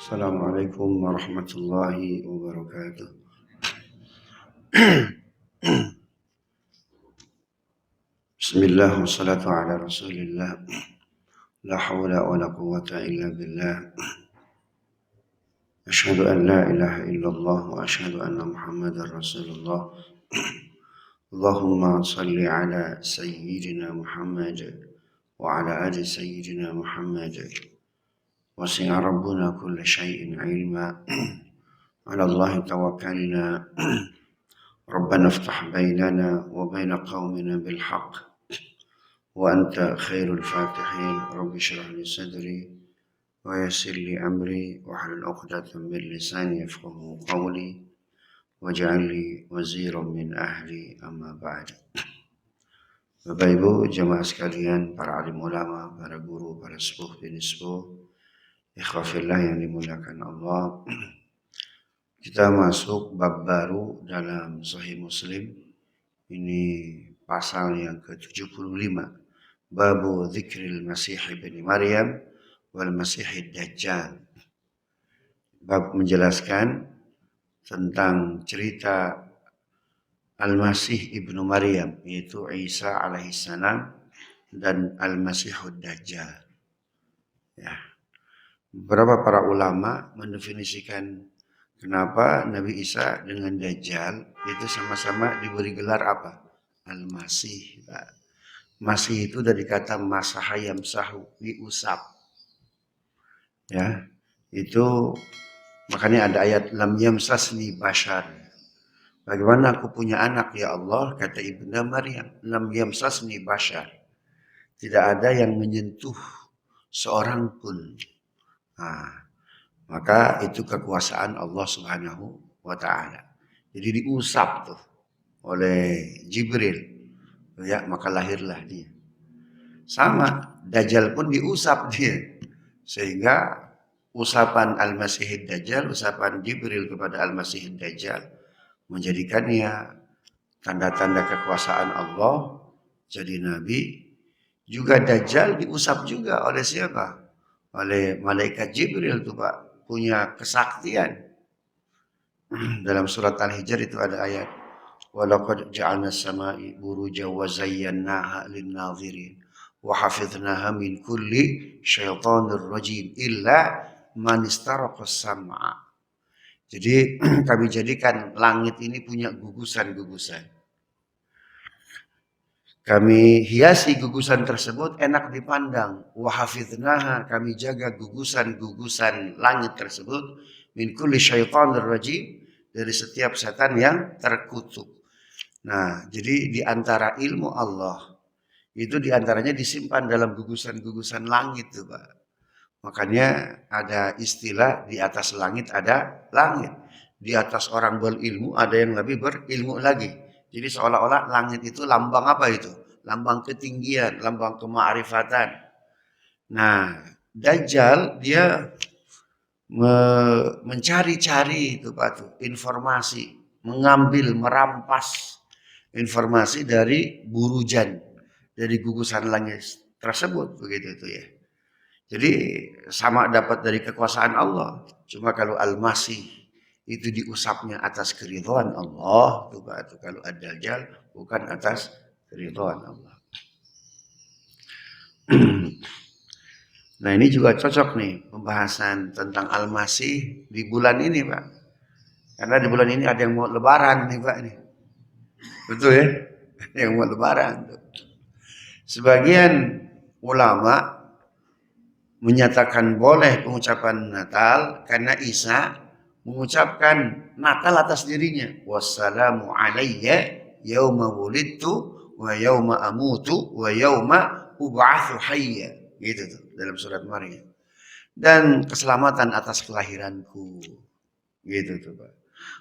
Assalamualaikum warahmatullahi wabarakatuh. Bismillah wassalatu ala rasulillah. La hawla wa la quwwata illa billah. Ashhadu an la ilaha illallah wa ashhadu anna muhammadar rasulullah. Allahumma salli ala sayyidina Muhammad wa ala ali sayyidina Muhammad. Wasi'a rabbuna kulla syai'in ilma. Ala Allah tawakkalna. ربنا افتح بيننا وبين قومنا بالحق وأنت خير الفاتحين رب اشرح لي صدري ويسر لي أمري واحلل عقدة من لساني يفقهوا قولي واجعل لي وزيرا من أهلي أما بعد. Bapak Ibu jemaah sekalian, para alim ulama, para guru, para sepuh bin sepuh, ikhwafillah yang dimuliakan Allah. Kita masuk bab baru dalam Sahih Muslim. Ini pasal yang ke-75. Babu dzikril Masih ibn Maryam wal Masih Dajjal. Bab menjelaskan tentang cerita Al-Masih ibnu Maryam, yaitu Isa alaihissalam, dan Al-Masih Dajjal. Ya. Beberapa para ulama mendefinisikan kenapa Nabi Isa dengan Dajjal itu sama-sama diberi gelar apa? Al-Masih. Masih itu dari kata masahayam sahu, diusap. Ya, itu makanya ada ayat lam yamsasni bashar. Bagaimana aku punya anak ya Allah, kata ibunda Maryam, lam yamsasni bashar. Tidak ada yang menyentuh seorang pun. Nah, maka itu kekuasaan Allah Subhanahu wa ta'ala. Jadi diusap tuh oleh Jibril. Ya, maka lahirlah dia. Sama, Dajjal pun diusap dia. Sehingga usapan Al-Masih Dajjal, usapan Jibril kepada Al-Masih Dajjal menjadikannya tanda-tanda kekuasaan Allah, jadi nabi. Juga Dajjal diusap juga oleh siapa? Oleh malaikat Jibril tuh Pak, punya kesaktian. Dalam surat Al-Hijr itu ada ayat walaqad ja'alna as-sama'i burujan wa zayyanaha lin-nadhirin wa hafidhnaha min kulli syaitanir rajim illa man istaraqa as-sam'a. Jadi kami jadikan langit ini punya gugusan-gugusan. Kami hiasi gugusan tersebut enak dipandang. Wa hafidhnaha, kami jaga gugusan-gugusan langit tersebut min kulli syaitanir rajim, dari setiap setan yang terkutuk. Nah, jadi di antara ilmu Allah itu di antaranya disimpan dalam gugusan-gugusan langit tuh, Pak. Makanya ada istilah di atas langit ada langit. Di atas orang berilmu ada yang lebih berilmu lagi. Jadi seolah-olah langit itu lambang apa itu? Lambang ketinggian, lambang kemakrifatan. Nah, Dajjal dia mencari-cari itu Pak tuh, informasi, mengambil, merampas informasi dari burujan, dari gugusan langit tersebut, begitu itu ya. Jadi sama dapat dari kekuasaan Allah. Cuma kalau Al-Masih itu diusapnya atas keridhaan Allah, tuh Pak, itu kalau Ad-Dajjal bukan atas keridhaan Allah. Nah, ini juga cocok nih pembahasan tentang Al-Masih di bulan ini, Pak. Karena di bulan ini ada yang mau lebaran nih, Pak. Nih. Betul ya? Yang mau lebaran. Sebagian ulama menyatakan boleh pengucapan Natal karena Isa mengucapkan Natal atas dirinya. Wassalamu alayya yauma wulidtu wa yauma amutu wa yauma ub'atsu hayya. Gitu tuh dalam surat Maryam. Dan keselamatan atas kelahiranku. Gitu tuh Pak.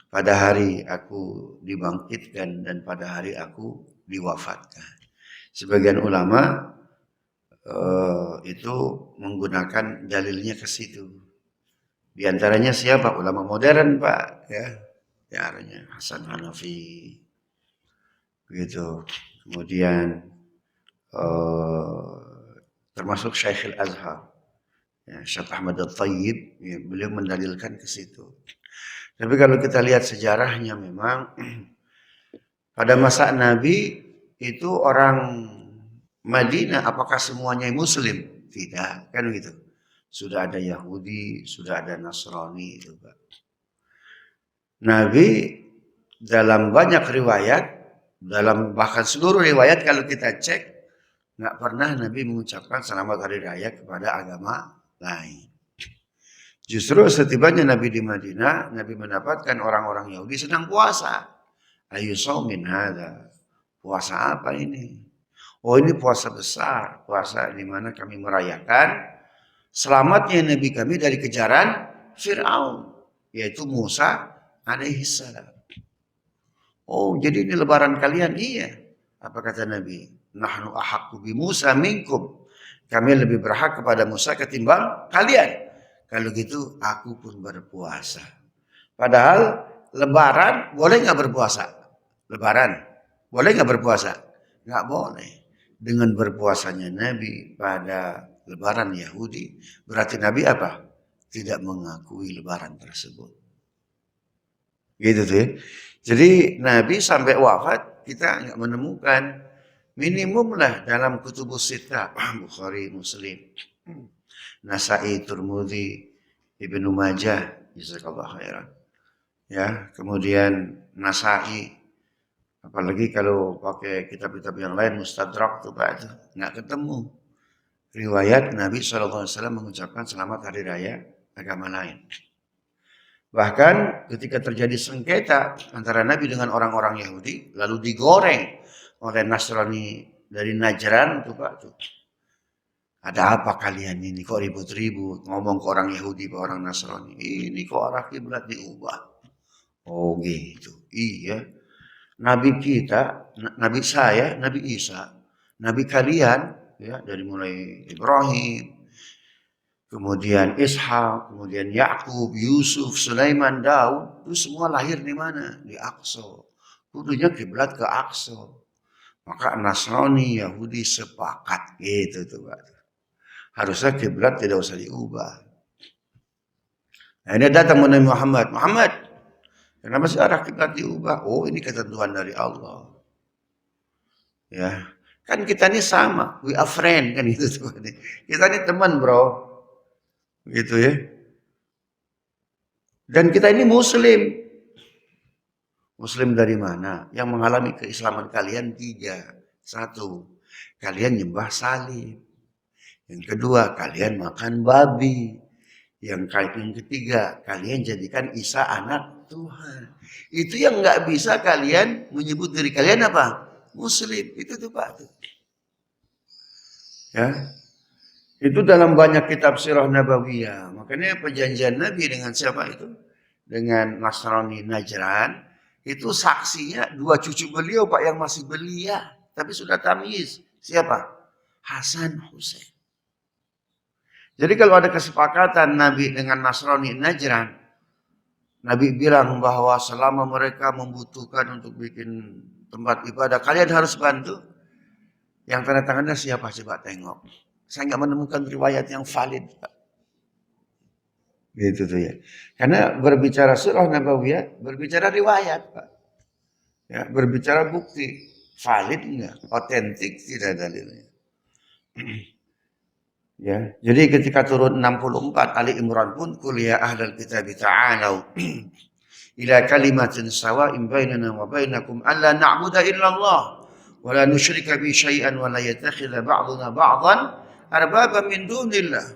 Pada hari aku dibangkitkan dan pada hari aku diwafatkan. Sebagian ulama itu menggunakan dalilnya ke situ. Di antaranya siapa? Ulama modern Pak, ya. Ya, Hasan Hanafi. Begitu. Kemudian termasuk Syekh Al-Azhar. Ya, Syekh Ahmad At-Thayyib, ya, beliau mendalilkan ke situ. Tapi kalau kita lihat sejarahnya memang pada masa Nabi itu orang Madinah apakah semuanya Muslim? Tidak, kan gitu. Sudah ada Yahudi, sudah ada Nasrani itu, Pak. Nabi dalam banyak riwayat, dalam bahkan seluruh riwayat kalau kita cek, nggak pernah Nabi mengucapkan selamat hari raya kepada agama lain. Justru setibanya Nabi di Madinah, Nabi mendapatkan orang-orang Yahudi sedang puasa. Ayu saumin hada. Puasa apa ini? Oh, ini puasa besar, puasa di mana kami merayakan selamatnya Nabi kami dari kejaran Fir'aun, yaitu Musa alaihissalam. Oh, jadi ini lebaran kalian? Iya. Apa kata Nabi? Nahnu ahaqqu bi Musa minkum. Kami lebih berhak kepada Musa ketimbang kalian. Kalau gitu aku pun berpuasa. Padahal lebaran boleh nggak berpuasa? Lebaran boleh nggak berpuasa? Nggak boleh. Dengan berpuasanya Nabi pada lebaran Yahudi, berarti Nabi apa? Tidak mengakui lebaran tersebut. Gitu tuh ya. Jadi Nabi sampai wafat kita nggak menemukan, minimum lah dalam kutubus sittah, Bukhari, Muslim, Nasa'i, Tirmidzi, Ibnu Majah, jazakallahu khairan. Ya, kemudian Nasa'i, apalagi kalau pakai kitab-kitab yang lain, Mustadrak tuh Pak, itu nggak ketemu riwayat Nabi SAW mengucapkan selamat hari raya agama lain. Bahkan ketika terjadi sengketa antara Nabi dengan orang-orang Yahudi, lalu digoreng oleh Nasrani dari Najran tuh Pak tuh. Ada apa kalian ini kok ribut-ribut ngomong ke orang Yahudi ke orang Nasrani? Ini kok arah kiblat diubah. Oh gitu. Iya. Nabi kita, Nabi saya, Nabi Isa, Nabi kalian, ya dari mulai Ibrahim, kemudian Ishak, kemudian Yakub, Yusuf, Sulaiman, Daud, itu semua lahir di mana? Di Aqsa. Kudunya kiblat ke Aqsa. Maka Nasrani, Yahudi sepakat gitu tuh Pak. Harusnya kiblat tidak usah diubah. Nah, ini datang Nabi Muhammad. Muhammad, kenapa sih arah kiblat diubah? Oh, ini ketentuan dari Allah. Ya, kan kita ini sama, we are friend kan gitu tuh. Kita ini teman bro, gitu ya. Dan kita ini Muslim. Muslim dari mana? Yang mengalami keislaman kalian 3. 1, kalian nyembah salib. Yang kedua, kalian makan babi. Yang ketiga, kalian jadikan Isa anak Tuhan. Itu yang nggak bisa kalian menyebut diri kalian apa? Muslim. Itu tuh Pak. Ya, itu dalam banyak kitab sirah nabawiyah. Makanya perjanjian Nabi dengan siapa itu? Dengan Nasrani Najran. Itu saksinya 2 cucu beliau Pak yang masih belia. Tapi sudah tamyiz. Siapa? Hasan Hussein. Jadi kalau ada kesepakatan Nabi dengan Nasrani Najran, Nabi bilang bahwa selama mereka membutuhkan untuk bikin tempat ibadah, kalian harus bantu. Yang tanda tangannya siapa? Coba tengok. Saya nggak menemukan riwayat yang valid, Pak. Gitu tuh ya. Karena berbicara surah Nabawiyah, berbicara riwayat, Pak. Ya, berbicara bukti. Valid enggak? Otentik tidak dalilnya. Ya, jadi ketika turun 64 Ali Imran pun qul ya ahlal kitab ta'alu ila kalimatin sawa'in bainana wa bainakum alla na'budu illa Allah wa la nusyrika bi syai'an wa la yattakhidha ba'duna ba'dhan arbaba min dunillah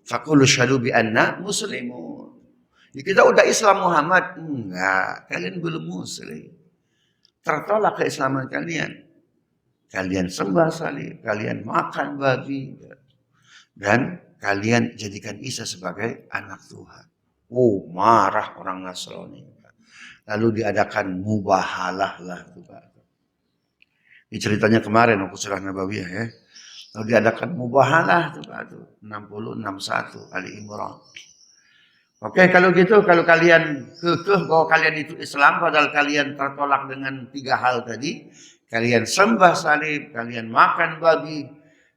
faqulu syahadu bi anna muslimun. Ya, kita udah Islam Muhammad, enggak, kalian belum muslim. Tertolak keislaman kalian. Kalian sembah salib, kalian makan babi. Dan kalian jadikan Isa sebagai anak Tuhan. Oh, marah orang Nasrani. Lalu diadakan mubahalah lah tuh Pak. Ini ceritanya kemarin waktu surah Nabawiyah ya. Lalu diadakan mubahalah tuh Pak. 60-61 Ali Imran. Oke, kalau gitu, kalau kalian kekeh bahwa kalian itu Islam, padahal kalian tertolak dengan 3 hal tadi. Kalian sembah salib, kalian makan babi,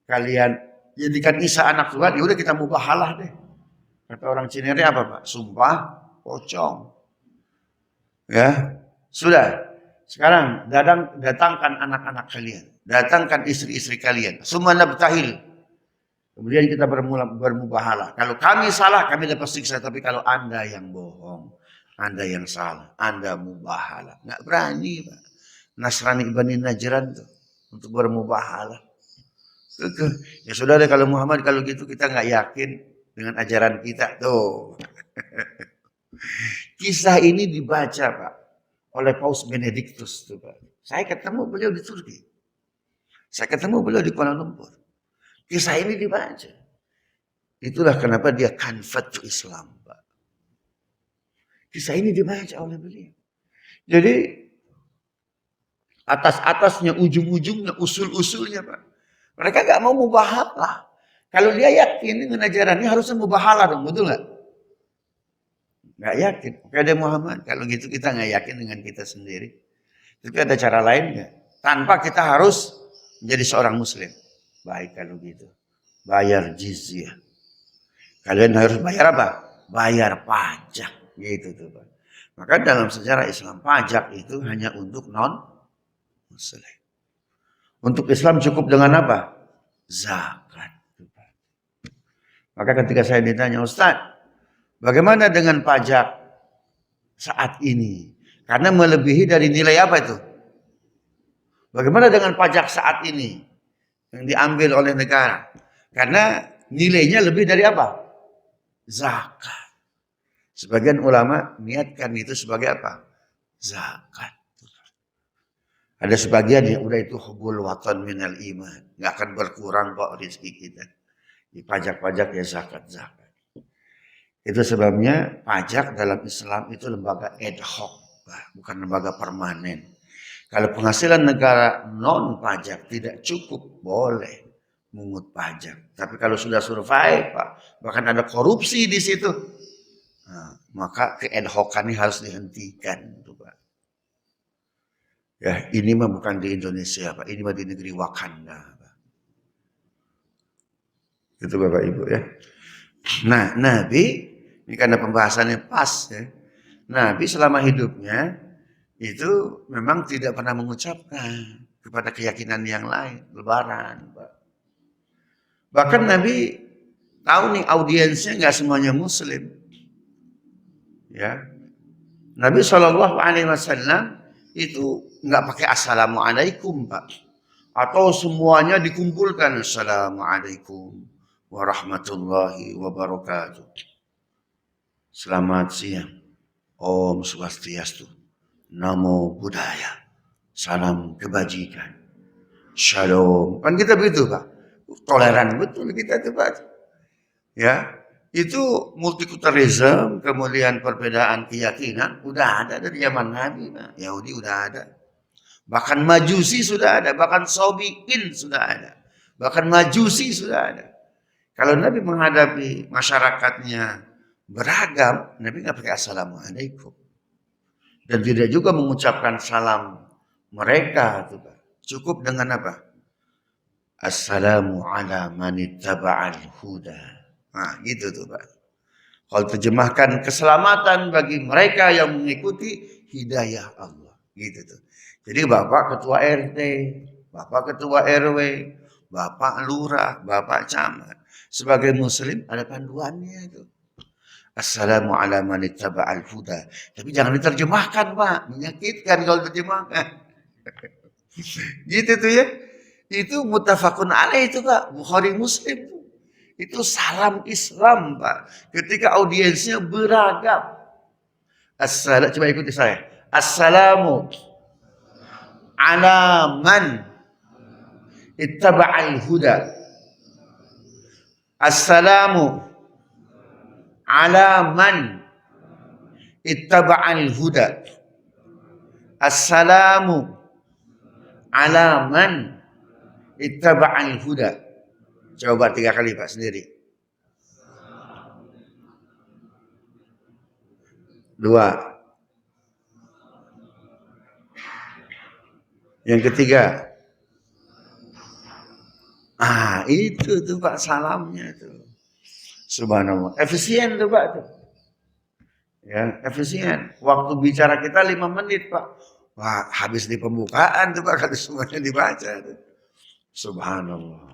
kalian jadikan Isa anak Tuhan, ya udah kita mubahalah deh. Kata orang Cinere apa Pak? Sumpah pocong. Ya, sudah. Sekarang datangkan anak-anak kalian, datangkan istri-istri kalian. Semua nabtahil. Kemudian kita bermubahalah. Kalau kami salah, kami dapat siksa. Tapi kalau Anda yang bohong, Anda yang salah, Anda mubahalah. Nggak berani Pak. Nasrani Bani Najran tuh untuk bermubahalah. Ya sudah deh kalau Muhammad kalau gitu kita nggak yakin dengan ajaran kita tuh. Kisah ini dibaca Pak oleh Paus Benedictus tuh Pak. Saya ketemu beliau di Turki. Saya ketemu beliau di Kuala Lumpur. Kisah ini dibaca. Itulah kenapa dia convert to Islam Pak. Kisah ini dibaca oleh beliau. Jadi atas-atasnya, ujung-ujungnya, usul-usulnya Pak. Mereka gak mau mubahalah. Kalau dia yakin dengan ajaran ini harusnya mubahalah dong, betul gak? Gak yakin. Kayak Muhammad, kalau gitu kita gak yakin dengan kita sendiri. Tapi ada cara lain gak? Tanpa kita harus menjadi seorang muslim. Baik kalau gitu. Bayar jizyah. Kalian harus bayar apa? Bayar pajak. Gitu tuh Pak. Maka dalam sejarah Islam, pajak itu hanya untuk non-muslim. Untuk Islam cukup dengan apa? Zakat. Maka ketika saya ditanya, Ustaz, bagaimana dengan pajak saat ini? Karena melebihi dari nilai apa itu? Bagaimana dengan pajak saat ini yang diambil oleh negara? Karena nilainya lebih dari apa? Zakat. Sebagian ulama niatkan itu sebagai apa? Zakat. Ada sebagian yang udah itu hubul watan minal iman. Nggak akan berkurang kok rezeki kita. Di pajak-pajak ya zakat-zakat. Itu sebabnya pajak dalam Islam itu lembaga ad hoc. Bukan lembaga permanen. Kalau penghasilan negara non pajak tidak cukup, boleh mengut pajak. Tapi kalau sudah survive, Pak, bahkan ada korupsi di situ, nah, maka ke ad hoc ini harus dihentikan. Pak. Ya, ini mah bukan di Indonesia, Pak. Ini mah di negeri Wakanda, Pak. Itu Bapak Ibu ya. Nah, Nabi, ini karena pembahasannya pas ya. Nabi selama hidupnya itu memang tidak pernah mengucapkan kepada keyakinan yang lain, lebaran, Pak. Bahkan Nabi tahu nih audiensnya nggak semuanya Muslim. Ya. Nabi SAW itu nggak pakai assalamualaikum Pak, atau semuanya dikumpulkan assalamualaikum warahmatullahi wabarakatuh, selamat siang, Om Swastiastu, Namo Buddhaya, salam kebajikan, Shalom. Kan kita begitu Pak, toleran betul kita tuh Pak. Ya, itu multikulturalisme, kemudian perbedaan keyakinan udah ada dari zaman Nabi, Pak. Yahudi udah ada. Bahkan Majusi sudah ada, bahkan Sobiin sudah ada. Bahkan Majusi sudah ada. Kalau Nabi menghadapi masyarakatnya beragam, Nabi nggak pakai assalamualaikum. Dan tidak juga mengucapkan salam mereka, tuh, Pak. Cukup dengan apa? Assalamu ala manittaba'al huda. Nah, gitu tuh Pak. Kalau terjemahkan keselamatan bagi mereka yang mengikuti hidayah Allah. Gitu tuh. Jadi Bapak Ketua RT, Bapak Ketua RW, Bapak Lurah, Bapak Camat. Sebagai Muslim ada panduannya itu. Assalamu ala manittaba'al huda. Tapi jangan diterjemahkan Pak. Menyakitkan kalau terjemahkan. Gitu tuh ya. Itu muttafaqun alaih itu Pak. Bukhari Muslim. Itu salam Islam Pak. Ketika audiensnya beragam. Coba ikuti saya. Assalamu ala man ittaba'al huda. Assalamu ala man ittaba'al huda. Assalamu ala man ittaba'al huda. Coba 3 kali Pak sendiri. 2. Yang ketiga. Ah, itu tuh Pak salamnya tuh. Subhanallah. Efisien tuh Pak tuh. Ya, efisien. Waktu bicara kita 5 menit, Pak. Wah, habis di pembukaan tuh Pak kalau semuanya dibaca tuh. Subhanallah.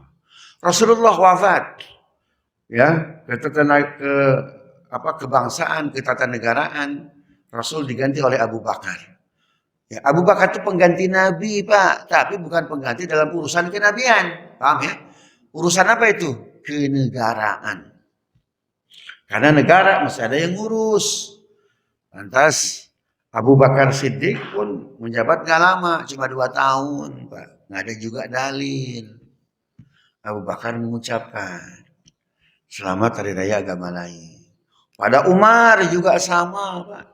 Rasulullah wafat. Ya, ke apa kebangsaan, ketatanegaraan, Rasul diganti oleh Abu Bakar. Ya, Abu Bakar itu pengganti Nabi, Pak, tapi bukan pengganti dalam urusan kenabian. Paham ya? Urusan apa itu? Kenegaraan. Karena negara masih ada yang ngurus. Lantas Abu Bakar Siddiq pun menjabat gak lama, cuma 2 tahun, Pak. Nggak ada juga dalil. Abu Bakar mengucapkan, selamat Hari Raya Agama Lain. Pada Umar juga sama, Pak.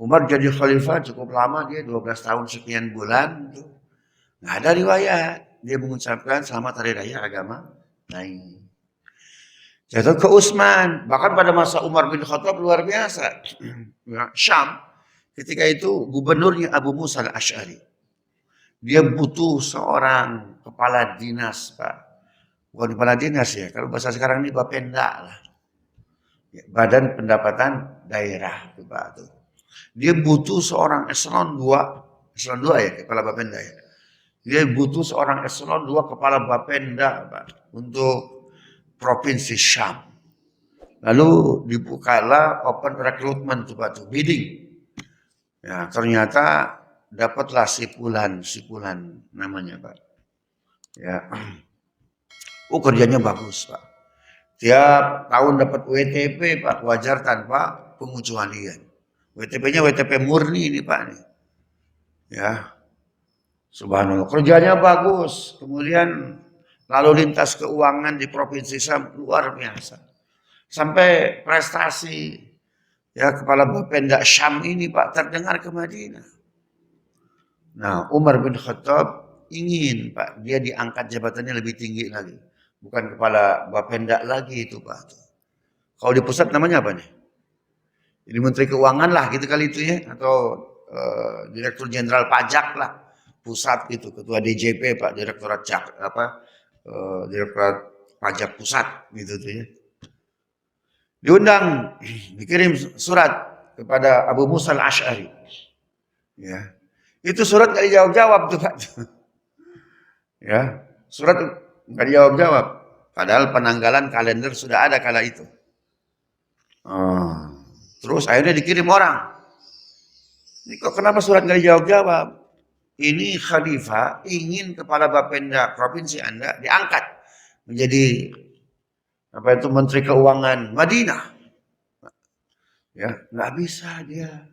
Umar jadi khalifah cukup lama, dia 12 tahun sekian bulan. Nggak ada riwayat. Dia mengucapkan selamat Hari Raya Agama Lain. Jatuh ke Utsman, bahkan pada masa Umar bin Khattab luar biasa. Syam, ketika itu gubernurnya Abu Musa al-Asy'ari. Dia butuh seorang kepala dinas, Pak. Bukan kepala dinas ya, kalau bahasa sekarang ini Bapenda lah. Ya, Badan Pendapatan Daerah, itu Pak. Tuh. Dia butuh seorang eselon 2 ya, kepala Bapenda ya. Dia butuh seorang eselon 2 kepala Bapenda, Pak, untuk Provinsi Syam. Lalu dibukalah open recruitment tuh Pak, bidding. Ya, ternyata dapatlah sipulan namanya Pak. Ya. Kerjanya bagus Pak. Tiap tahun dapat WTP Pak, wajar tanpa pengecualian. WTP-nya WTP murni ini Pak nih. Ya. Subhanallah, kerjanya bagus. Kemudian lalu lintas keuangan di Provinsi Syam luar biasa. Sampai prestasi ya kepala Bapenda Syam ini Pak terdengar ke Madinah. Nah, Umar bin Khattab ingin Pak dia diangkat jabatannya lebih tinggi lagi. Bukan kepala Bapenda lagi itu Pak. Kalau di pusat namanya apa nih? Jadi Menteri Keuangan lah gitu kali itu ya. Atau Direktur Jenderal Pajak lah. Pusat gitu. Ketua DJP Pak. Direktorat Direktorat Pajak Pusat gitu tuh ya. Diundang, dikirim surat kepada Abu Musa al-Asy'ari. Ya. Itu surat gak dijawab-jawab tuh Pak. Ya, surat gak dijawab-jawab. Padahal penanggalan kalender sudah ada kala itu. Terus akhirnya dikirim orang. Ini kok kenapa surat gak dijawab-jawab? Ini khalifah ingin kepala Bapenda provinsi Anda diangkat menjadi Menteri Keuangan Madinah. Ya, nggak bisa dia,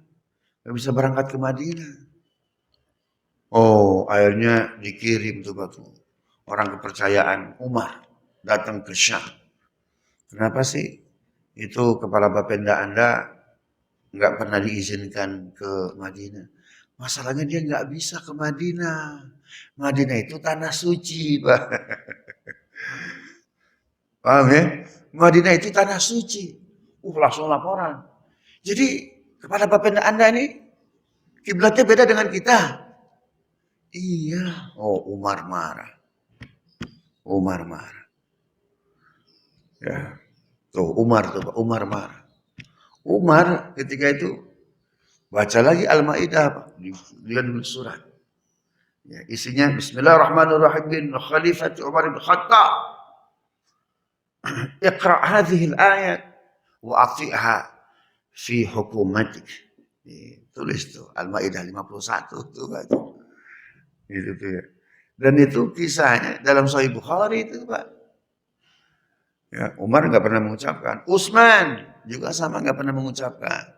nggak bisa berangkat ke Madinah. Akhirnya dikirim tuh batu orang kepercayaan Umar datang ke Syam. Kenapa sih itu kepala Bapenda Anda nggak pernah diizinkan ke Madinah? Masalahnya dia nggak bisa ke Madinah. Madinah itu tanah suci, Pak. Paham ya? Madinah itu tanah suci. Langsung laporan. Jadi kepala Bapenda Anda ini kiblatnya beda dengan kita. Iya. Umar marah. Ya. Umar marah. Umar ketika itu baca lagi Al-Maidah, dia nulis surat. Ya, isinya Bismillahirrahmanirrahim Khalifat Umar bin Khattab. Iqra hadhihi al-ayat wa ati'ha fi hukumatik. Tulis tuh Al-Maidah 51 tuh Pak. Itu tuh ya. Dan itu kisahnya dalam Sahih Bukhari itu Pak. Ya, Umar nggak pernah mengucapkan. Utsman juga sama nggak pernah mengucapkan.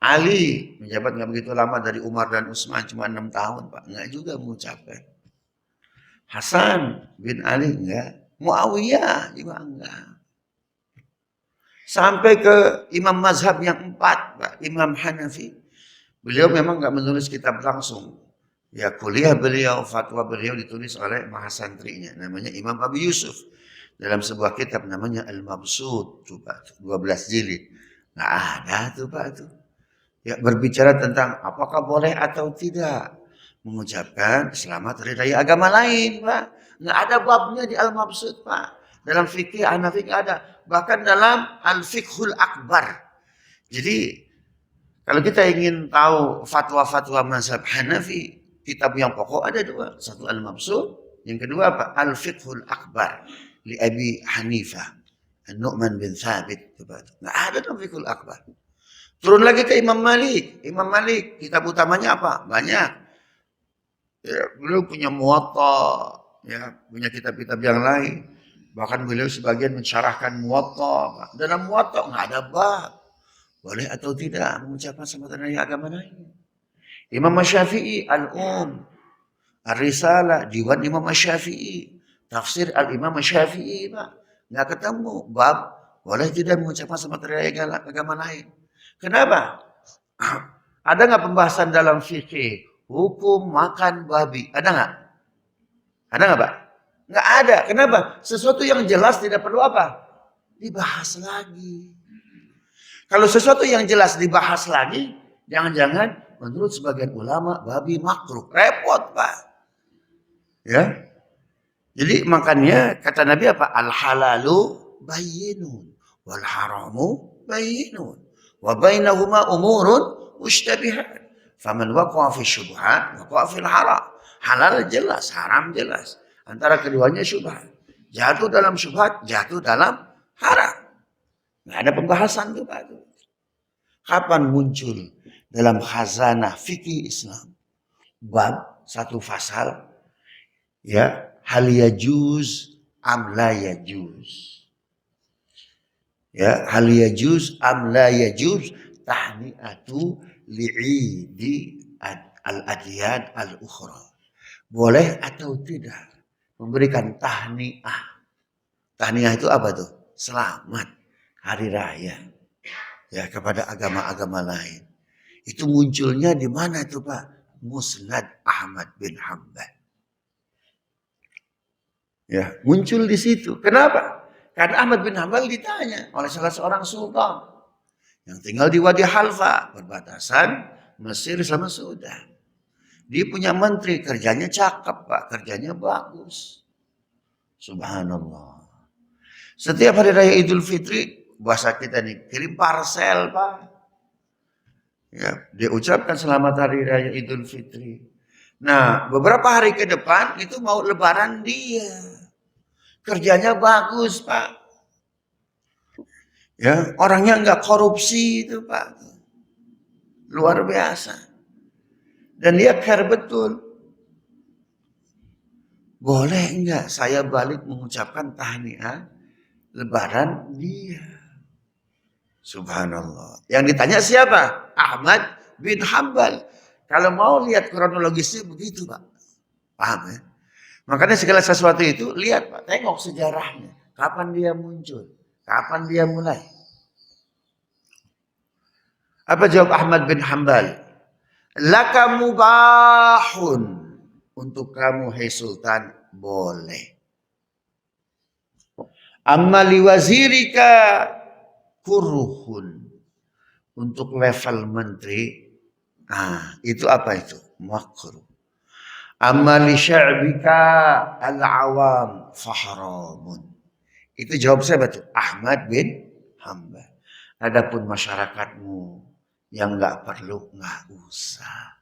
Ali menjabat nggak begitu lama dari Umar dan Utsman cuma 6 tahun Pak, nggak juga mengucapkan. Hasan bin Ali enggak, Muawiyah juga enggak. Sampai ke imam mazhab yang 4 Pak, Imam Hanafi. Beliau memang nggak menulis kitab langsung. Ya kuliah beliau, fatwa beliau ditulis oleh mahasantrinya namanya Imam Abu Yusuf. Dalam sebuah kitab namanya Al-Mabsut, tuh Pak, 12 jilid. Nggak ada tuh Pak tuh. Ya berbicara tentang apakah boleh atau tidak mengucapkan selamat hari raya agama lain, Pak. Nggak ada babnya di al-mabsud, Pak. Dalam fikih Hanafi nggak ada. Bahkan dalam al-fiqhul akbar. Jadi kalau kita ingin tahu fatwa-fatwa mazhab Hanafi, kitab yang pokok ada dua. Satu al-mabsud, yang kedua apa? Al-fiqhul akbar li Abi Hanifah. An-Nu'man bin Thabit. Nggak ada dalam fiqhul akbar. Turun lagi ke Imam Malik. Imam Malik, kitab utamanya apa? Banyak. Ya, beliau punya Muwatta, ya, punya kitab-kitab yang lain. Bahkan beliau sebagian mensyarahkan Muwatta. Dalam Muwatta nggak ada bab. Boleh atau tidak mengucapkan selamat hari raya agama lain. Imam Syafi'i Ar-Risalah, Diwan Imam Syafi'i, Tafsir Al-Imam Syafi'i, Pak. Nggak ketemu bab boleh tidak mengucapkan selamat hari raya agama lain. Kenapa? Ada nggak pembahasan dalam fikih hukum makan babi? Ada nggak? Ada nggak, Pak? Nggak ada. Kenapa? Sesuatu yang jelas tidak perlu apa? Dibahas lagi. Kalau sesuatu yang jelas dibahas lagi, jangan-jangan menurut sebagian ulama babi makruh. Repot, Pak. Ya. Jadi makanya kata Nabi apa? Al-halalu bayyinun wal haramu bayyinun wa bainahuma umurun mushtabihat. Faman waqa'a fi syubhat waqa'a fil haram. Halal jelas, haram jelas. Antara keduanya syubhat. Jatuh dalam syubhat, jatuh dalam haram. Nggak ada pembahasan tuh, Pak. Kapan muncul dalam khazanah fikih Islam bab satu pasal, ya, hal yajuz am la yajuz, ya, hal yajuz am la yajuz tahni'atu li'idi al-adyan al-ukhra, boleh atau tidak memberikan tahni'ah. Tahni'ah itu apa tuh? Selamat hari raya, ya, kepada agama-agama lain. Itu munculnya di mana tuh, Pak? Musnad Ahmad bin Hanbal. Ya, muncul di situ. Kenapa? Karena Ahmad bin Hanbal ditanya oleh salah seorang sultan yang tinggal di Wadi Halfa, perbatasan Mesir sama Sudan. Dia punya menteri, kerjanya cakep, Pak, kerjanya bagus. Subhanallah. Setiap hari raya Idul Fitri, bahasa kita nih, kirim parsel, Pak. Ya, dia ucapkan selamat hari raya Idul Fitri. Nah, beberapa hari ke depan itu mau lebaran dia. Kerjanya bagus, Pak. Ya, orangnya nggak korupsi itu, Pak. Luar biasa. Dan dia care betul. Boleh enggak saya balik mengucapkan tahniah lebaran dia? Subhanallah. Yang ditanya siapa? Ahmad bin Hanbal. Kalau mau lihat kronologisnya begitu, Pak. Paham ya? Makanya segala sesuatu itu lihat, Pak. Tengok sejarahnya. Kapan dia muncul? Kapan dia mulai? Apa jawab Ahmad bin Hanbal? Laka mubahun. Untuk kamu, hai Sultan, boleh. Amma liwazirika kurhun. Untuk level menteri, nah, itu apa itu? Makruh. Amma li sya'bika al-awam fahramun. Itu jawab saya betul. Ahmad bin Hanbal. Adapun masyarakatmu yang nggak perlu, nggak usah.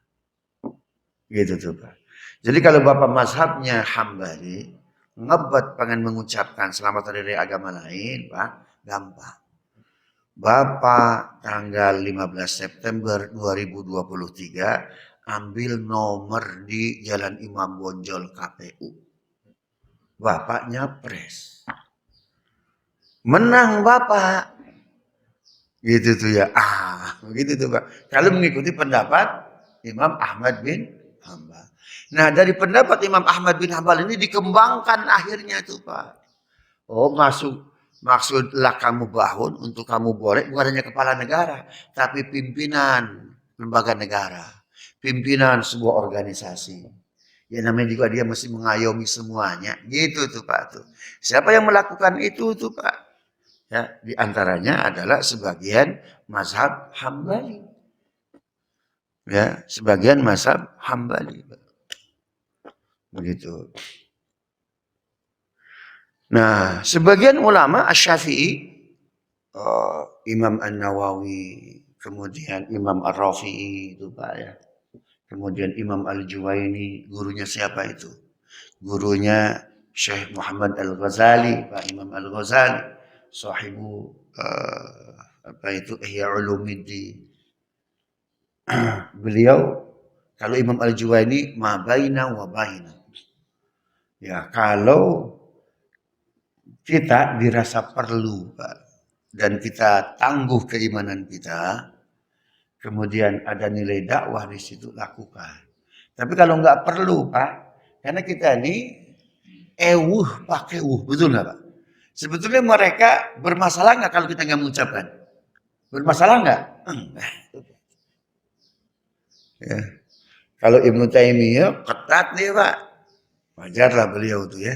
Gitu tuh, Pak. Jadi kalau Bapak mazhabnya Hambali, ngebat pengen mengucapkan selamat hari raya agama lain, Pak, gampang. Bapak tanggal 15 September 2023 ambil nomor di Jalan Imam Bonjol KPU. Bapak nyapres. Menang Bapak. Gitu tuh ya. Begitu tuh, Pak. Kalau mengikuti pendapat Imam Ahmad bin Hanbal. Nah, dari pendapat Imam Ahmad bin Hanbal ini dikembangkan akhirnya tuh, Pak. Oh, maksudlah kamu bahun untuk kamu boleh bukan hanya kepala negara, tapi pimpinan lembaga negara, pimpinan sebuah organisasi. Ya namanya juga dia mesti mengayomi semuanya. Gitu tuh, Pak tuh. Siapa yang melakukan itu tuh, Pak? Ya, di antaranya adalah sebagian mazhab Hambali. Ya, sebagian mazhab Hambali. Begitu. Nah, sebagian ulama Asy-Syafi'i, Imam An-Nawawi, kemudian Imam Ar-Rafi'i itu Pak ya. Kemudian Imam Al-Juwaini, gurunya siapa itu? Gurunya Syekh Muhammad Al-Ghazali, Pak Imam Al-Ghazali, sahibu apa itu Ihya Ulumuddin. Beliau, kalau Imam Al-Juwaini ma baina wa baina. Ya, kalau kita dirasa perlu, Pak, dan kita tangguh keimanan kita, kemudian ada nilai dakwah di situ, lakukan. Tapi kalau nggak perlu, Pak, karena kita ini pakai betul nggak, Pak? Sebetulnya mereka bermasalah nggak kalau kita nggak mengucapkan? Bermasalah nggak? Enggak. Ya. Kalau Ibnu Taimiyah ketat nih, Pak. Wajarlah beliau tuh ya.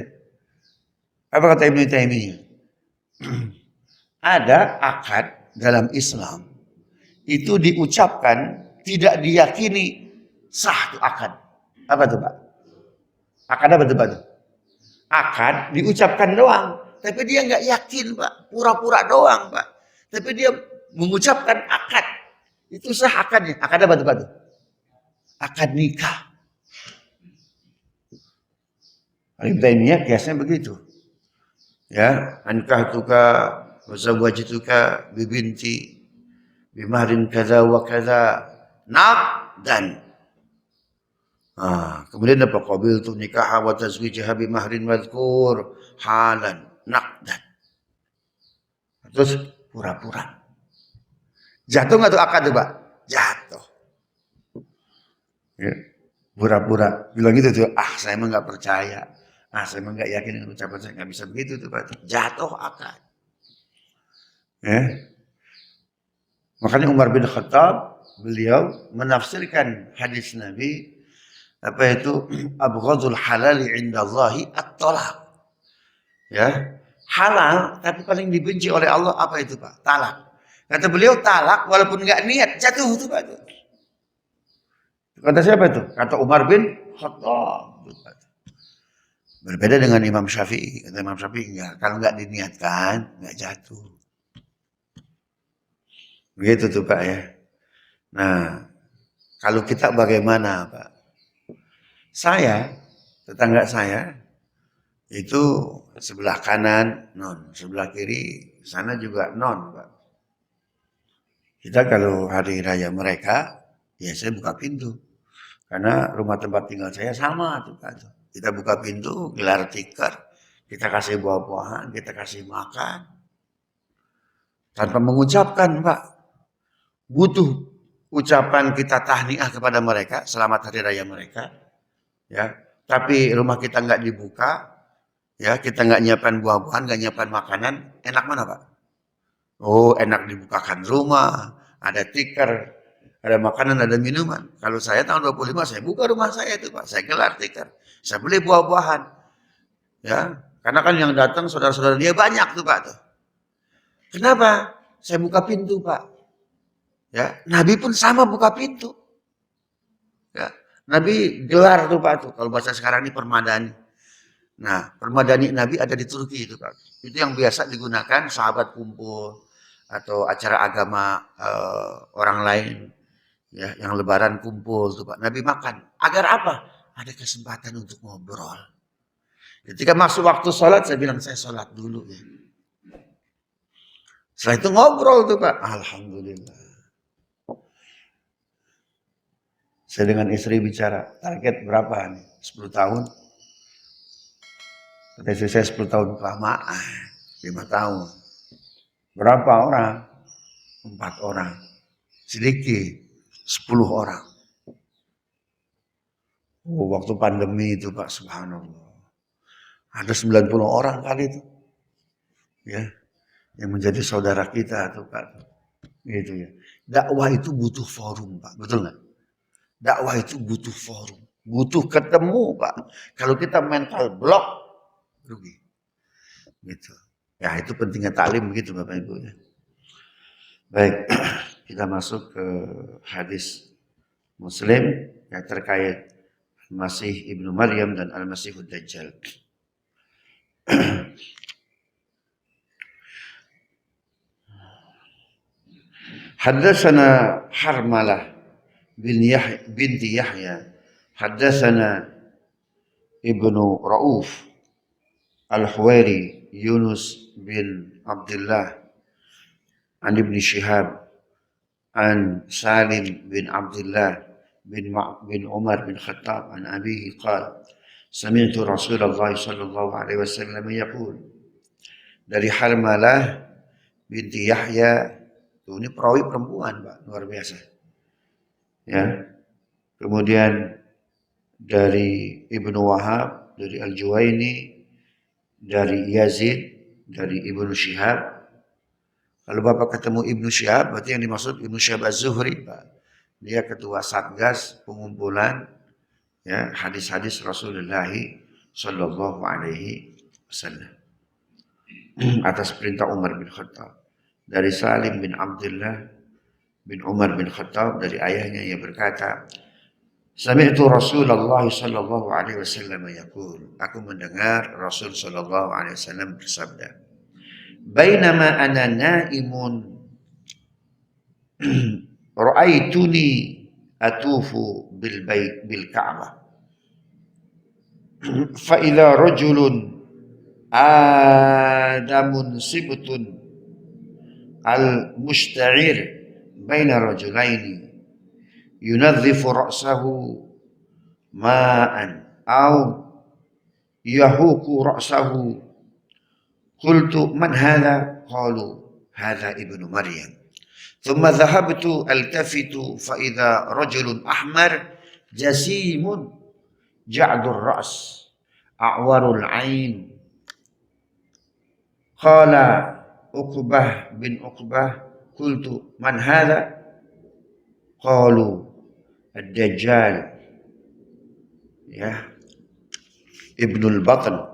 Apa kata Ibnu Taimiyah? Ada akad dalam Islam itu diucapkan tidak diyakini sah tuh akad. Apa tuh Pak? Akad apa tuh Pak? Akad diucapkan doang, tapi dia nggak yakin Pak, pura-pura doang Pak. Tapi dia mengucapkan akad, itu sah akadnya. Akad apa tuh Pak? Akad nikah. Ibnu Taimiyah kiasnya begitu. Ya, ankahtuka wa zawwajtuka bi binti bimahrin kaza wa kaza dan kemudian apa qabiltu nikaha wa tazwijaha bimahrin madhkur halan dan terus pura-pura jatuh nggak tuh akad tuh Pak? Jatuh ya. Pura-pura bilang gitu tuh, saya emang nggak percaya, saya emang nggak yakin dengan ucapan saya, nggak bisa begitu tuh Pak. Jatuh akad ya. Makanya Umar bin Khattab beliau menafsirkan hadis Nabi apa itu abghadul halali indallahi at-talaq. Ya. Halal tapi paling dibenci oleh Allah apa itu Pak? Talak. Kata beliau talak walaupun enggak niat jatuh itu Pak. Kata siapa itu? Kata Umar bin Khattab. Berbeda dengan Imam Syafi'i. Kata Imam Syafi'i enggak, kalau enggak diniatkan enggak jatuh. Begitu tuh Pak ya. Nah, kalau kita bagaimana Pak? Saya, tetangga saya, itu sebelah kanan non, sebelah kiri sana juga non Pak. Kita kalau hari raya mereka, ya saya buka pintu. Karena rumah tempat tinggal saya sama tuh Pak. Kita buka pintu, gelar tikar, kita kasih buah-buahan, kita kasih makan. Tanpa mengucapkan Pak. Butuh ucapan kita tahniah kepada mereka, selamat hari raya mereka. Ya, tapi rumah kita nggak dibuka, ya kita nggak nyiapkan buah-buahan, nggak nyiapkan makanan, enak mana Pak? Oh enak dibukakan rumah, ada tikar, ada makanan, ada minuman. Kalau saya tahun 25 saya buka rumah saya itu Pak, saya gelar tikar, saya beli buah-buahan, ya karena kan yang datang saudara-saudara dia banyak tuh Pak tuh. Kenapa? Saya buka pintu Pak. Ya, Nabi pun sama buka pintu. Ya, Nabi gelar tuh Pak tuh, kalau bahasa sekarang ini permadani. Nah, permadani Nabi ada di Turki itu Pak. Itu yang biasa digunakan sahabat kumpul atau acara agama orang lain ya, yang lebaran kumpul tuh Pak. Nabi makan. Agar apa? Ada kesempatan untuk ngobrol. Ketika masuk waktu sholat, saya bilang saya sholat dulu ya. Setelah itu ngobrol tuh Pak. Alhamdulillah. Saya dengan istri bicara, target berapa nih? 10 tahun. Kata istri saya 10 tahun kelamaan, 5 tahun. Berapa orang? 4 orang. Sedikit, 10 orang. Oh, waktu pandemi itu Pak, subhanallah. Ada 90 orang kali itu. Ya, yang menjadi saudara kita tuh Pak. Gitu ya. Dakwah itu butuh forum Pak, betul nggak? Dakwah itu butuh forum, butuh ketemu Pak. Kalau kita mental block, rugi. Gitu. Ya itu pentingnya taklim begitu Bapak Ibu ya. Baik, kita masuk ke hadis Muslim yang terkait Masih Ibnu Maryam dan Al-Masihud Dajjal. Haddatsana Harmalah binti Yahya. Haddatsana Ibnu Rauf Al-Huwairi Yunus bin Abdullah an Ibn Shihab an Salim bin Abdullah bin Umar bin Khattab an abihi qala sami'tu Rasulullah sallallahu alaihi wasallam yaqul. Dari Harmalah binti Yahya, ini perawi perempuan, Pak, luar biasa. Ya. Kemudian dari Ibnu Wahab, dari Al-Juwaini, dari Yazid, dari Ibnu Syihab. Kalau Bapak ketemu Ibnu Syihab, berarti yang dimaksud Ibnu Syihab Az-Zuhri, Pak. Dia ketua Satgas pengumpulan ya hadis-hadis Rasulullah sallallahu alaihi wasallam atas perintah Umar bin Khattab. Dari Salim bin Abdullah bin Umar bin Khattab, dari ayahnya, ia berkata, sami'tu Rasulullah sallallahu alaihi wasallam yaqul, aku mendengar Rasul sallallahu alaihi wasallam bersabda, bainama ana naimun ra'aituni atufu bil bait bil Ka'bah fa idza rajulun adamun sibtun al musta'ir baina rajulaini yunadhifu ra'sahu ma'an aw yahuku ra'sahu. Qultu man hadha? Qalu hadha ibnu Maryam. Thumma dhahabtu altafitu fa idza rajulun ahmar jasimun ja'dur ra's a'warul 'ain. Qala Uqbah bin Uqbah. Qultu man hadha? Qalu ad-Dajjal, ya, Ibnul Batn.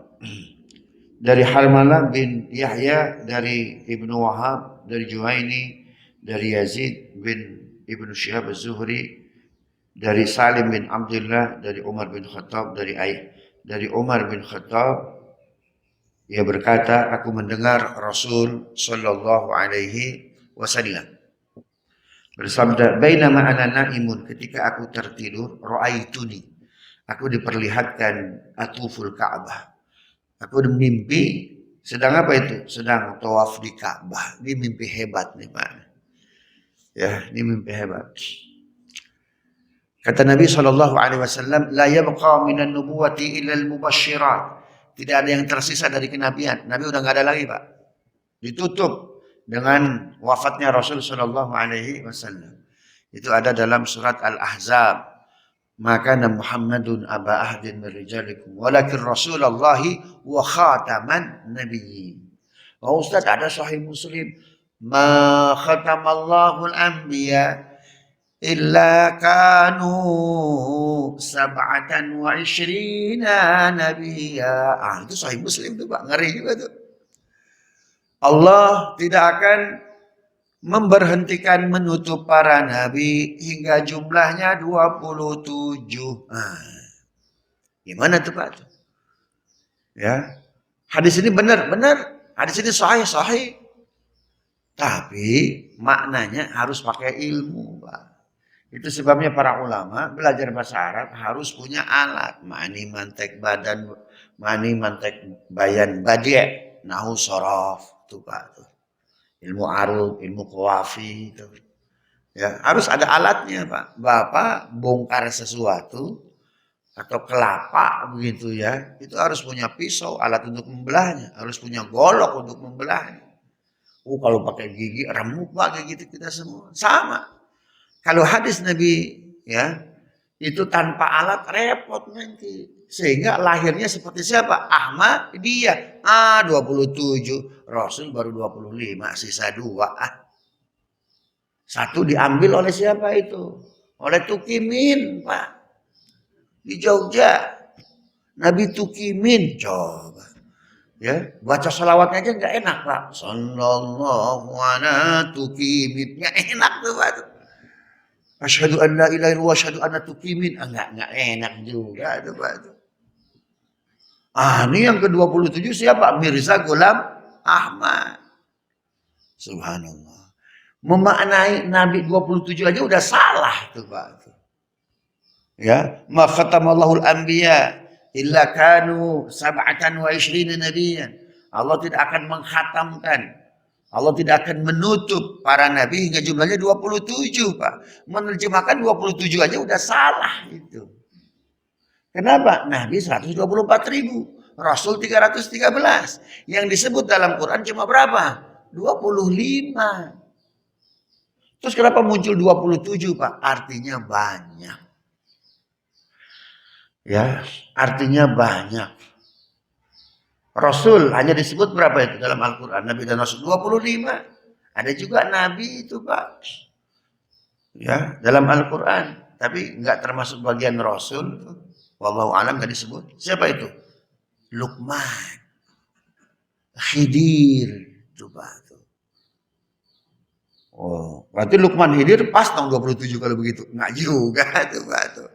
Dari Harmalah bin Yahya, dari Ibnu Wahab, dari Juwaini, dari Yazid bin Ibnu Syihab Az-Zuhri, dari Salim bin Abdullah, dari Umar bin Khattab, dari Umar bin Khattab, ia berkata, aku mendengar Rasul sallallahu alaihi wasallam bersabda, bainama ana naimun, ketika aku tertidur, ra'aituni, aku diperlihatkan atuful Ka'bah. Aku mimpi, sedang apa itu? Sedang tawaf di Ka'bah. Ini mimpi hebat nih, Pak. Ya, ini mimpi hebat. Kata Nabi SAW, la yabqa minan nubuwati illa al-mubasyirat. Tidak ada yang tersisa dari kenabian. Nabi udah nggak ada lagi, Pak. Ditutup dengan wafatnya Rasul SAW. Itu ada dalam surat Al-Ahzab. Maka Muhammadun aba ahdin min rijalikum walakin Rasulullahi wa khataman nabiyyin. Oh Ustaz, ada Sahih Muslim, ma khatamallahu al-anbiya illa kanu sab'atan wa ishrina nabiyya. Itu Sahih Muslim tuh, Pak, ngeri juga tuh. Allah tidak akan memberhentikan menutup para nabi hingga jumlahnya 27. Gimana tuh, Pak? Ya. Hadis ini benar. Hadis ini sahih. Tapi maknanya harus pakai ilmu, Pak. Itu sebabnya para ulama belajar bahasa Arab harus punya alat. Mani mantek badan, mani mantek bayan badi', nahu sorof, tuh, Pak, tuh. Ilmu arud, ilmu qawafi itu. Ya, harus ada alatnya, Pak. Bapak bongkar sesuatu atau kelapa begitu ya, itu harus punya pisau, alat untuk membelahnya, harus punya golok untuk membelahnya. Kalau pakai gigi remuk, Pak, kayak gitu kita semua. Sama. Kalau hadis Nabi ya, itu tanpa alat repot nanti. Sehingga lahirnya seperti siapa? Ahmad, dia 27, Rasul baru 25, sisa 2. Satu diambil oleh siapa itu? Oleh Tukimin, Pak. Di Jogja. Nabi Tukimin, coba. Ya, baca salawatnya aja nggak enak, Pak. Sallallahu ala Tukimin, nggak enak tuh, Pak. Asyhadu an la ilaha illallah wa asyhadu anna tuqimin. Enggak enak juga itu Pak. Ini yang ke-27 siapa? Mirza Ghulam Ahmad. Subhanallah. Memaknai Nabi 27 aja udah salah tuh Pak. Ya, ma khatamallahul anbiya illa kanu sab'atan wa ishrina nabiyan. Allah tidak akan mengkhatamkan, Allah tidak akan menutup para nabi hingga jumlahnya 27, Pak. Menerjemahkan 27 aja udah salah itu. Kenapa? Nabi 124.000, Rasul 313. Yang disebut dalam Quran cuma berapa? 25. Terus kenapa muncul 27, Pak? Artinya banyak. Ya, artinya banyak. Rasul hanya disebut berapa itu dalam Al-Quran? Nabi dan Rasul 25. Ada juga Nabi itu Pak. Ya, dalam Al-Quran. Tapi nggak termasuk bagian Rasul. Wallahu alam nggak disebut. Siapa itu? Luqman. Khidir. Coba tuh. Oh, berarti Luqman Khidir pas tahun 27 kalau begitu. Nggak juga tuh Pak tuh.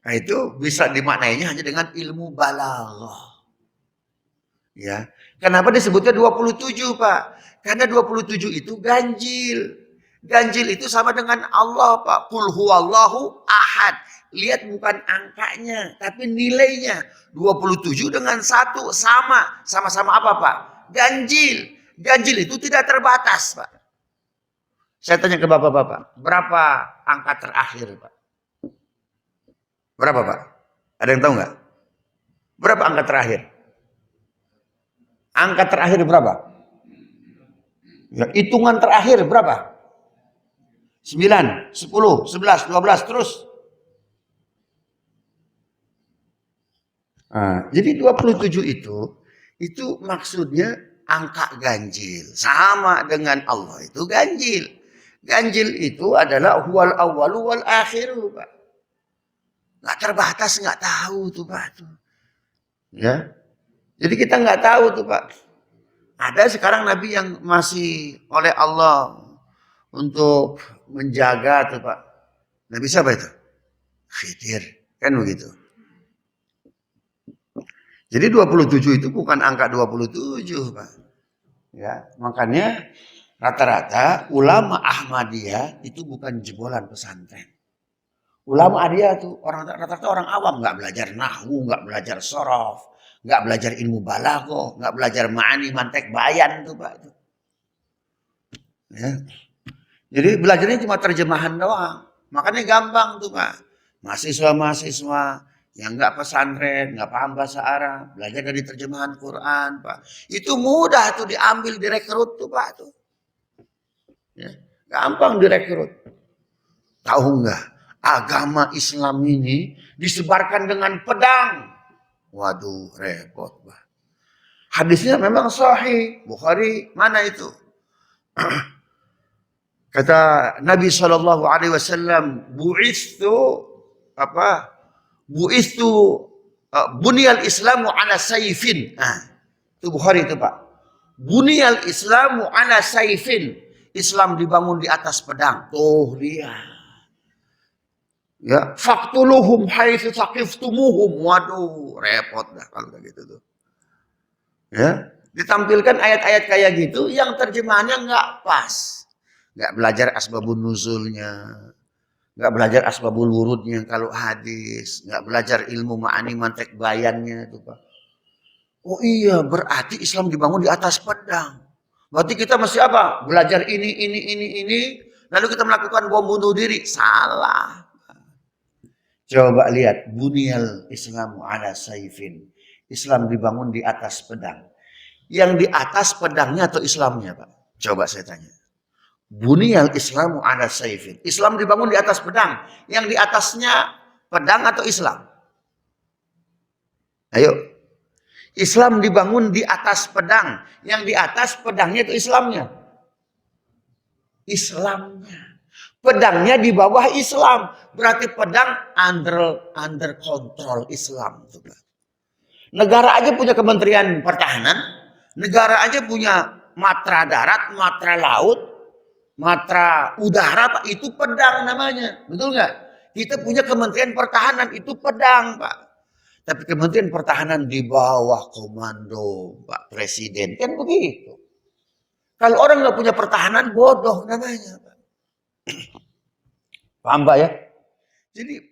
Nah itu bisa dimaknainya hanya dengan ilmu balaghah. Ya. Kenapa disebutnya 27 Pak? Karena 27 itu ganjil. Ganjil itu sama dengan Allah Pak. Qul huwallahu ahad. Lihat bukan angkanya, tapi nilainya. 27 dengan 1 sama. Sama-sama apa Pak? Ganjil. Ganjil itu tidak terbatas Pak. Saya tanya ke bapak-bapak, berapa angka terakhir Pak? Berapa Pak? Ada yang tahu nggak? Berapa angka terakhir? Angka terakhir berapa? Ya, hitungan terakhir berapa? 9, 10, 11, 12 terus. Nah, jadi 27 itu maksudnya angka ganjil. Sama dengan Allah itu ganjil. Ganjil itu adalah huwal awwalu wal akhiru Pak. Nggak terbatas, nggak tahu tuh Pak. Ya, jadi kita nggak tahu tuh Pak. Ada sekarang Nabi yang masih oleh Allah untuk menjaga tuh Pak. Nabi siapa itu? Khidir, kan begitu. Jadi 27 itu bukan angka 27 Pak. Ya, makanya rata-rata ulama Ahmadiyah itu bukan jebolan pesantren. Ulama dia tuh rata-rata orang awam, nggak belajar nahwu, nggak belajar sorof, nggak belajar ilmu balaghah, nggak belajar ma'ani mantek bayan tuh Pak. Ya. Jadi belajarnya cuma terjemahan doang. Makanya gampang tuh Pak. Mahasiswa-mahasiswa yang nggak pesantren, nggak paham bahasa Arab, belajar dari terjemahan Quran Pak. Itu mudah tuh diambil direkrut tuh Pak tuh. Ya. Gampang direkrut. Tahu nggak? Agama Islam ini disebarkan dengan pedang. Waduh, repot, Pak. Hadisnya memang sahih. Bukhari mana itu? Kata Nabi Shallallahu Alaihi Wasallam, bu'istu bunyal Islamu ala sayfin. Itu Bukhari itu Pak. Bunyal Islamu ala sayfin. Islam dibangun di atas pedang. Tuh lihat. Ya, faktuluhum haitsu saqiftumuhum. Waduh, repot dah kalau kayak gitu tuh. Ya, ditampilkan ayat-ayat kayak gitu yang terjemahannya nggak pas. Nggak belajar asbabun nuzulnya, nggak belajar asbabul wurudnya kalau hadis, nggak belajar ilmu ma'ani mantek bayannya itu Pak. Oh iya, berarti Islam dibangun di atas pedang. Berarti kita mesti apa? Belajar ini, lalu kita melakukan bom bunuh diri. Salah. Coba lihat, bunyal Islamu ala saifin. Islam dibangun di atas pedang. Yang di atas pedangnya atau Islamnya, Pak? Coba saya tanya. Bunyal Islamu ala saifin. Islam dibangun di atas pedang. Yang di atasnya pedang atau Islam? Ayo. Islam dibangun di atas pedang. Yang di atas pedangnya itu Islamnya? Islamnya. Pedangnya di bawah Islam. Berarti pedang under control Islam. Negara aja punya Kementerian Pertahanan. Negara aja punya matra darat, matra laut. matra udara, Pak, itu pedang namanya. Betul nggak? Kita punya Kementerian Pertahanan, itu pedang, Pak. Tapi Kementerian Pertahanan di bawah komando Pak Presiden. Kan begitu. Kalau orang nggak punya pertahanan, bodoh namanya, Pak. Paham, Pak, ya? Jadi